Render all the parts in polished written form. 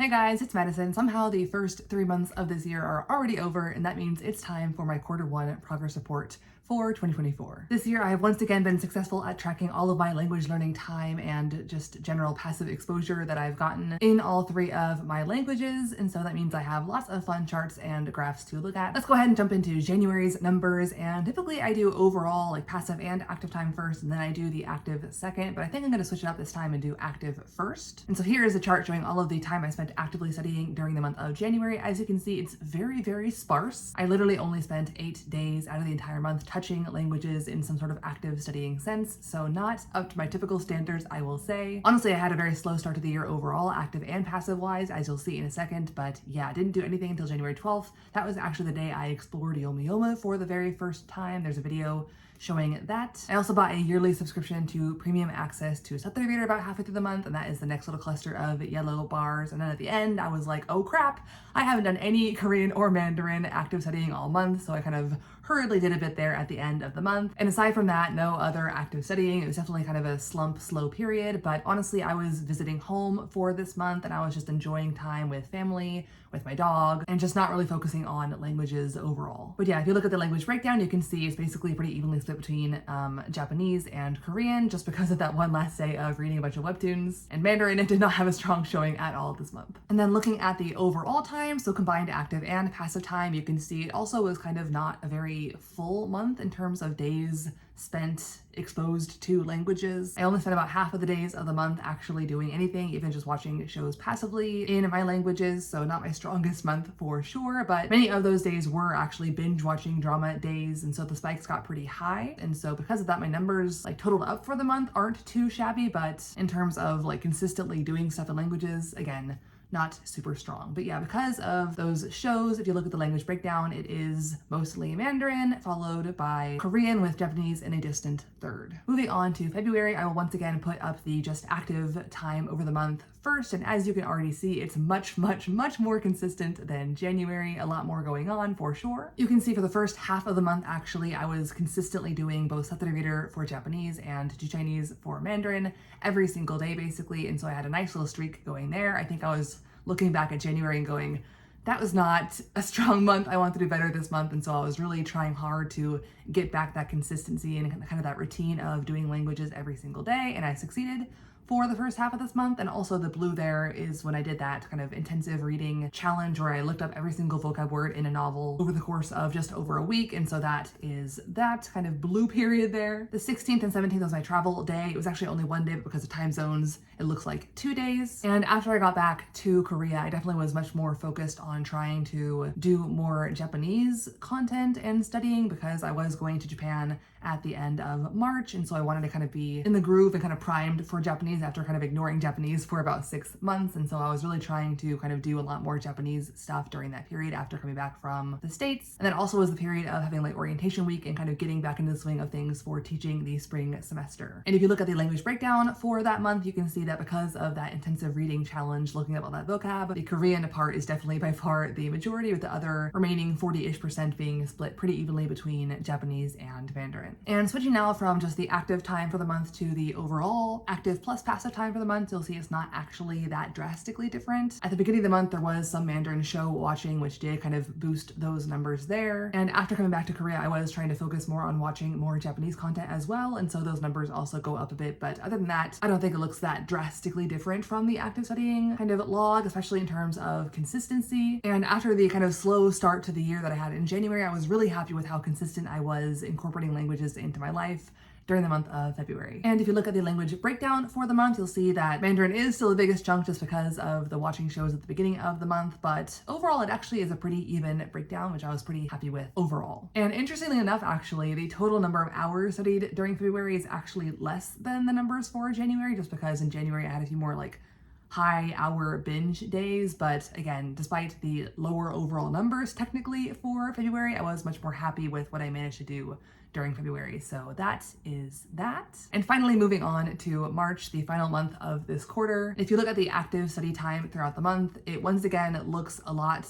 Hey guys, it's Madison. Somehow the first 3 months of this year are already over, and that means it's time for my Q1 progress report for 2024. This year I have once again been successful at tracking all of my language learning time and just general passive exposure that I've gotten in all 3 of my languages, and so that means I have lots of fun charts and graphs to look at. Let's go ahead and jump into January's numbers, and typically I do overall like passive and active time first, and then I do the active second, but I think I'm going to switch it up this time and do active first. And so here is a chart showing all of the time I spent actively studying during the month of January. As you can see, it's very sparse. I literally only spent 8 days out of the entire month touching languages in some sort of active studying sense, so not up to my typical standards, I will say. Honestly, I had a very slow start to the year overall, active and passive wise, as you'll see in a second, but yeah, didn't do anything until January 12th. That was actually the day I explored Yomi for the very first time. There's a video showing that. I also bought a yearly subscription to premium access to Satya Reader about halfway through the month, and that is the next little cluster of yellow bars. And then at the end, I was like, oh crap, I haven't done any Korean or Mandarin active studying all month, so I kind of hurriedly did a bit there at the end of the month. And aside from that, no other active studying. It was definitely kind of a slow period, but honestly, I was visiting home for this month and I was just enjoying time with family, with my dog, and just not really focusing on languages overall. But yeah, if you look at the language breakdown, you can see it's basically pretty evenly split between Japanese and Korean, just because of that one last day of reading a bunch of webtoons. And Mandarin, it did not have a strong showing at all this month. And then looking at the overall time, so combined active and passive time, you can see it also was kind of not a very full month in terms of days spent exposed to languages. I only spent about half of the days of the month actually doing anything, even just watching shows passively in my languages, so not my strongest month for sure, but many of those days were actually binge watching drama days, and so the spikes got pretty high, and so because of that, my numbers like totaled up for the month aren't too shabby, but in terms of like consistently doing stuff in languages, again, not super strong. But yeah, because of those shows, if you look at the language breakdown, it is mostly Mandarin, followed by Korean, with Japanese in a distant third. Moving on to February, I will once again put up the just active time over the month first, and as you can already see, it's much more consistent than January, a lot more going on for sure. You can see for the first half of the month, actually, I was consistently doing both Satya Reader for Japanese and Chinese for Mandarin every single day, basically, and so I had a nice little streak going there. I think I was looking back at January and going, that was not a strong month. I want to do better this month. And so I was really trying hard to get back that consistency and kind of that routine of doing languages every single day. And I succeeded for the first half of this month. And also the blue there is when I did that kind of intensive reading challenge where I looked up every single vocab word in a novel over the course of just over a week. And so that is that kind of blue period there. The 16th and 17th was my travel day. It was actually only one day, but because of time zones, it looks like 2 days. And after I got back to Korea, I definitely was much more focused on trying to do more Japanese content and studying, because I was going to Japan at the end of March, and so I wanted to kind of be in the groove and kind of primed for Japanese after kind of ignoring Japanese for about 6 months. And so I was really trying to kind of do a lot more Japanese stuff during that period after coming back from the States. And then also was the period of having like orientation week and kind of getting back into the swing of things for teaching the spring semester. And if you look at the language breakdown for that month, you can see that because of that intensive reading challenge, looking up all that vocab, the Korean part is definitely by far the majority, with the other remaining 40-ish% being split pretty evenly between Japanese and Mandarin. And switching now from just the active time for the month to the overall active plus passive time for the month, you'll see it's not actually that drastically different. At the beginning of the month, there was some Mandarin show watching, which did kind of boost those numbers there. And after coming back to Korea, I was trying to focus more on watching more Japanese content as well, and so those numbers also go up a bit. But other than that, I don't think it looks that drastically different from the active studying kind of log, especially in terms of consistency. And after the kind of slow start to the year that I had in January, I was really happy with how consistent I was incorporating languages into my life during the month of February. And if you look at the language breakdown for the month, you'll see that Mandarin is still the biggest chunk just because of the watching shows at the beginning of the month, but overall it actually is a pretty even breakdown, which I was pretty happy with overall. And interestingly enough, actually, the total number of hours studied during February is actually less than the numbers for January, just because in January I had a few more like high hour binge days. But again, despite the lower overall numbers technically for February, I was much more happy with what I managed to do during February. So that is that. And finally, moving on to March, the final month of this quarter. If you look at the active study time throughout the month, it once again looks a lot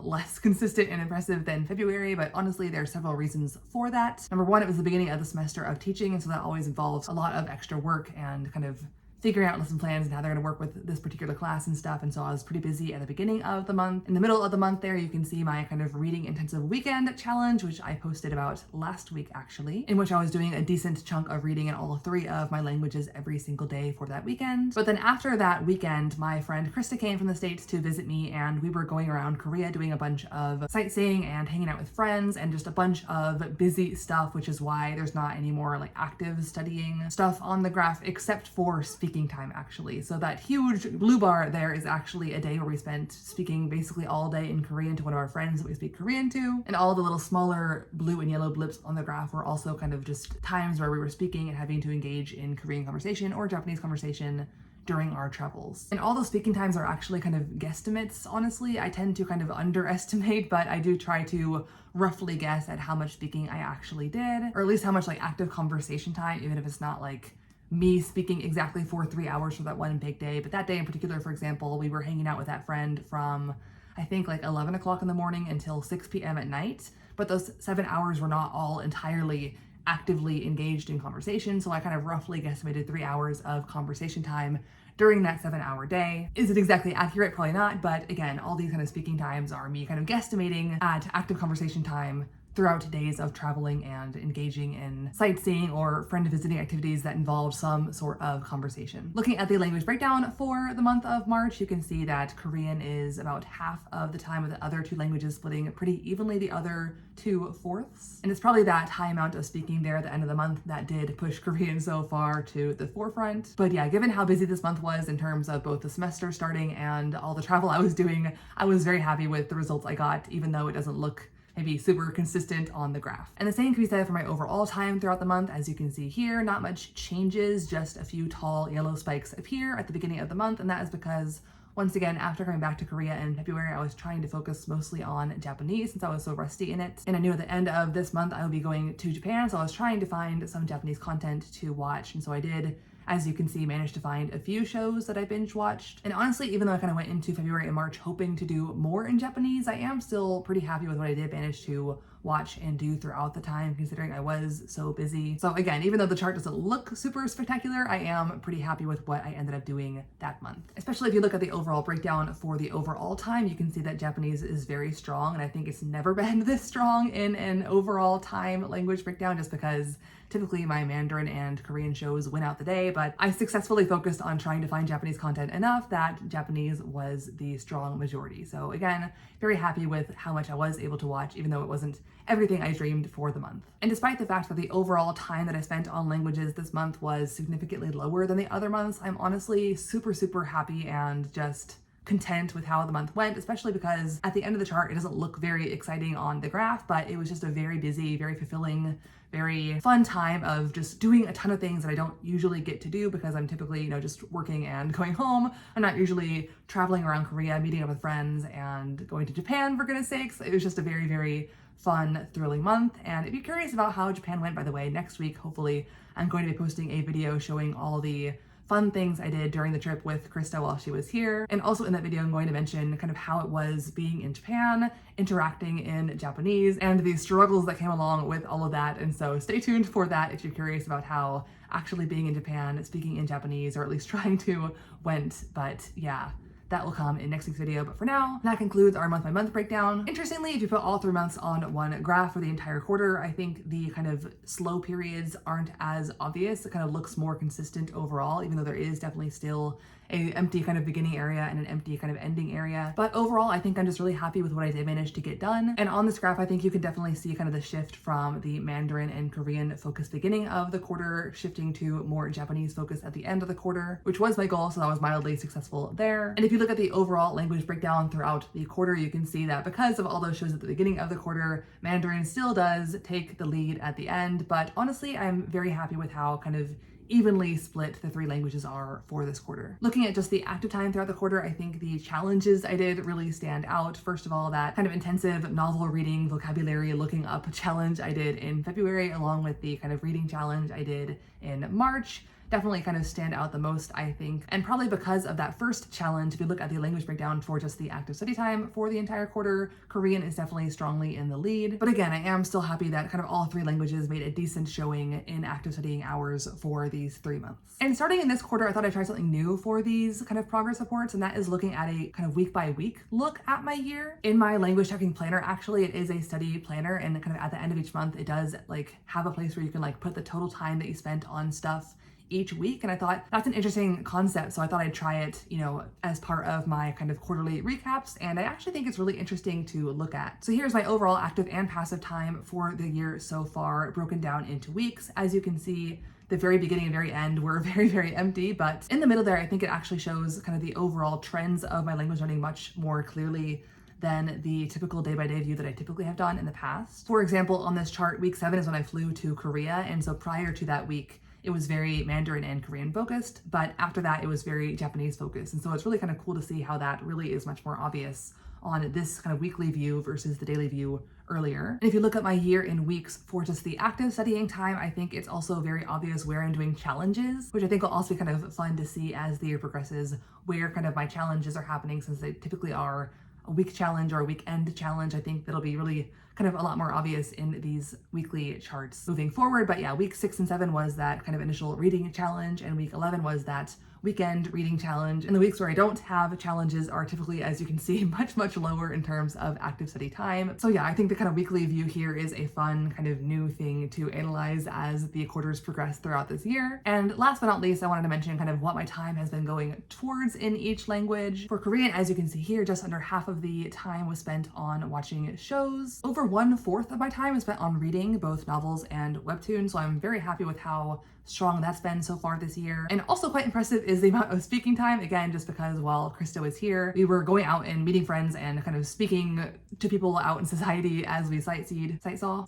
less consistent and impressive than February, but honestly, there are several reasons for that. Number one, it was the beginning of the semester of teaching, and so that always involves a lot of extra work and kind of figuring out lesson plans and how they're going to work with this particular class and stuff. And so I was pretty busy at the beginning of the month. In the middle of the month there, you can see my kind of reading intensive weekend challenge, which I posted about last week actually, in which I was doing a decent chunk of reading in all 3 of my languages every single day for that weekend. But then after that weekend, my friend Krista came from the States to visit me, and we were going around Korea doing a bunch of sightseeing and hanging out with friends and just a bunch of busy stuff, which is why there's not any more like active studying stuff on the graph except for speaking time actually. So that huge blue bar there is actually a day where we spent speaking basically all day in Korean to one of our friends that we speak Korean to, and all the little smaller blue and yellow blips on the graph were also kind of just times where we were speaking and having to engage in Korean conversation or Japanese conversation during our travels. And all those speaking times are actually kind of guesstimates, honestly. I tend to kind of underestimate, but I do try to roughly guess at how much speaking I actually did, or at least how much like active conversation time, even if it's not like me speaking exactly for 3 hours for that one big day. But that day in particular, for example, we were hanging out with that friend from I think like 11 o'clock in the morning until 6 p.m. at night. But those 7 hours were not all entirely actively engaged in conversation. So I kind of roughly guesstimated 3 hours of conversation time during that 7-hour day. Is it exactly accurate? Probably not. But again, all these kind of speaking times are me kind of guesstimating at active conversation time throughout days of traveling and engaging in sightseeing or friend visiting activities that involve some sort of conversation. Looking at the language breakdown for the month of March, you can see that Korean is about half of the time, with the other 2 languages splitting pretty evenly the other 2/4. And it's probably that high amount of speaking there at the end of the month that did push Korean so far to the forefront. But yeah, given how busy this month was in terms of both the semester starting and all the travel I was doing, I was very happy with the results I got, even though it doesn't look maybe super consistent on the graph. And the same can be said for my overall time throughout the month. As you can see here, not much changes, just a few tall yellow spikes appear at the beginning of the month, and that is because once again, after coming back to Korea in February, I was trying to focus mostly on Japanese since I was so rusty in it. And I knew at the end of this month I would be going to Japan, so I was trying to find some Japanese content to watch, and so I did, as you can see, managed to find a few shows that I binge watched. And honestly, even though I kind of went into February and March hoping to do more in Japanese, I am still pretty happy with what I did manage to watch and do throughout the time, considering I was so busy. So again, even though the chart doesn't look super spectacular, I am pretty happy with what I ended up doing that month. Especially if you look at the overall breakdown for the overall time, you can see that Japanese is very strong, and I think it's never been this strong in an overall time language breakdown, just because typically my Mandarin and Korean shows win out the day, but I successfully focused on trying to find Japanese content enough that Japanese was the strong majority. So again, very happy with how much I was able to watch, even though it wasn't everything I dreamed for the month. And despite the fact that the overall time that I spent on languages this month was significantly lower than the other months, I'm honestly super happy and just content with how the month went, especially because at the end of the chart, it doesn't look very exciting on the graph, but it was just a very busy, very fulfilling, very fun time of just doing a ton of things that I don't usually get to do because I'm typically, just working and going home. I'm not usually traveling around Korea, meeting up with friends and going to Japan, for goodness sakes. It was just a very fun, thrilling month. And if you're curious about how Japan went, by the way, next week, hopefully, I'm going to be posting a video showing all the fun things I did during the trip with Krista while she was here. And also in that video, I'm going to mention kind of how it was being in Japan, interacting in Japanese, and the struggles that came along with all of that. And so stay tuned for that if you're curious about how actually being in Japan, speaking in Japanese, or at least trying to, went. But yeah, that will come in next week's video. But for now, that concludes our month-by-month breakdown. Interestingly, if you put all 3 months on one graph for the entire quarter, I think the kind of slow periods aren't as obvious. It kind of looks more consistent overall, even though there is definitely still an empty kind of beginning area and an empty kind of ending area. But overall, I think I'm just really happy with what I did manage to get done. And on this graph, I think you can definitely see kind of the shift from the Mandarin and Korean focus beginning of the quarter, shifting to more Japanese focus at the end of the quarter, which was my goal, so that was mildly successful there. And if you look at the overall language breakdown throughout the quarter, you can see that because of all those shows at the beginning of the quarter, Mandarin still does take the lead at the end. But honestly, I'm very happy with how kind of evenly split the 3 languages are for this quarter. Looking at just the active time throughout the quarter, I think the challenges I did really stand out. First of all, that kind of intensive novel reading, vocabulary looking up challenge I did in February, along with the kind of reading challenge I did in March. definitely kind of stand out the most, I think. And probably because of that first challenge, if you look at the language breakdown for just the active study time for the entire quarter, Korean is definitely strongly in the lead. But again, I am still happy that kind of all three languages made a decent showing in active studying hours for these 3 months. And starting in this quarter, I thought I'd try something new for these kind of progress reports, and that is looking at a kind of week by week look at my year. In my language checking planner, actually, it is a study planner, and kind of at the end of each month, it does like have a place where you can like put the total time that you spent on stuff each week. And I thought that's an interesting concept, so I thought I'd try it, you know, as part of my kind of quarterly recaps, and I actually think it's really interesting to look at. So here's my overall active and passive time for the year so far, broken down into weeks. As you can see, the very beginning and very end were very empty, but in the middle there, I think it actually shows kind of the overall trends of my language learning much more clearly than the typical day-by-day view that I typically have done in the past. For example, on this chart, week 7 is when I flew to Korea, and so prior to that week, it was very Mandarin and Korean focused, but after that, it was very Japanese focused. And so it's really kind of cool to see how that really is much more obvious on this kind of weekly view versus the daily view earlier. And if you look at my year in weeks for just the active studying time, I think it's also very obvious where I'm doing challenges, which I think will also be kind of fun to see as the year progresses, where kind of my challenges are happening, since they typically are a week challenge or a weekend challenge. I think that'll be really kind of a lot more obvious in these weekly charts moving forward. But yeah, week 6 and 7 was that kind of initial reading challenge, and week 11 was that weekend reading challenge. And the weeks where I don't have challenges are typically, as you can see, much lower in terms of active study time. So yeah, I think the kind of weekly view here is a fun kind of new thing to analyze as the quarters progress throughout this year. And last but not least, I wanted to mention kind of what my time has been going towards in each language. For Korean, as you can see here, just under half of the time was spent on watching shows. Over 1/4 of my time was spent on reading both novels and webtoons, so I'm very happy with how strong that's been so far this year. And also quite impressive is the amount of speaking time, again, just because while Krista was here, we were going out and meeting friends and kind of speaking to people out in society as we sightsaw?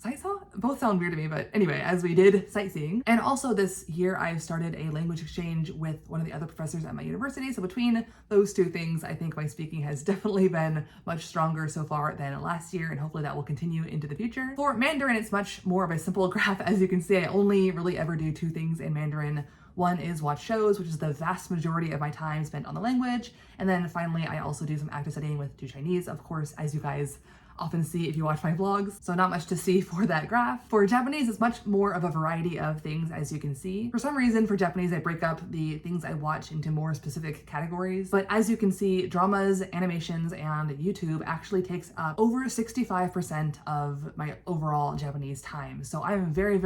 Both sound weird to me, but anyway, as we did sightseeing. And also this year, I've started a language exchange with one of the other professors at my university. So between those two things, I think my speaking has definitely been much stronger so far than last year, and hopefully that will continue into the future. For Mandarin, it's much more of a simple graph. As you can see, I only really ever do two things in Mandarin. One is watch shows, which is the vast majority of my time spent on the language. And then finally, I also do some active studying with Do Chinese, of course, as you guys often see if you watch my vlogs. So not much to see for that graph. For Japanese, it's much more of a variety of things, as you can see. For some reason, for Japanese, I break up the things I watch into more specific categories. But as you can see, dramas, animations, and YouTube actually takes up over 65% of my overall Japanese time. So I'm very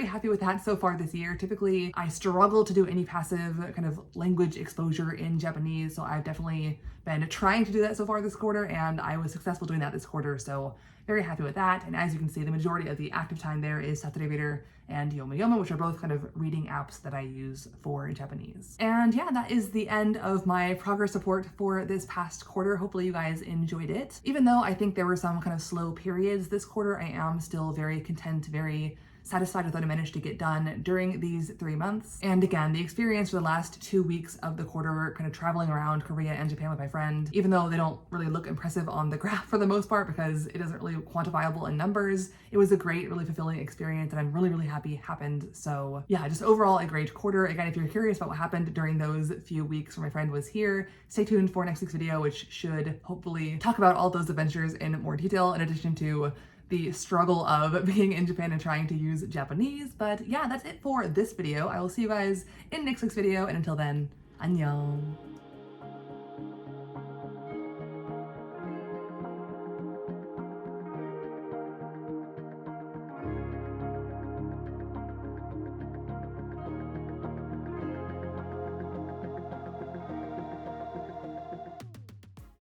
happy with that so far this year. Typically, I struggle to do any passive kind of language exposure in Japanese, so I've definitely been trying to do that so far this quarter, and I was successful doing that this quarter, so very happy with that. And as you can see, the majority of the active time there is Saturday Reader and Yoma, which are both kind of reading apps that I use for Japanese. And yeah, that is the end of my progress report for this past quarter. Hopefully you guys enjoyed it. Even though I think there were some kind of slow periods this quarter, I am still very content, very satisfied with what I managed to get done during these 3 months. And again, the experience for the last 2 weeks of the quarter, kind of traveling around Korea and Japan with my friend, even though they don't really look impressive on the graph for the most part because it isn't really quantifiable in numbers, it was a great, really fulfilling experience, and I'm really happy it happened. So yeah, just overall a great quarter. Again, if you're curious about what happened during those few weeks where my friend was here, stay tuned for next week's video, which should hopefully talk about all those adventures in more detail, in addition to the struggle of being in Japan and trying to use Japanese. But yeah, that's it for this video. I will see you guys in next week's video, and until then, annyeong.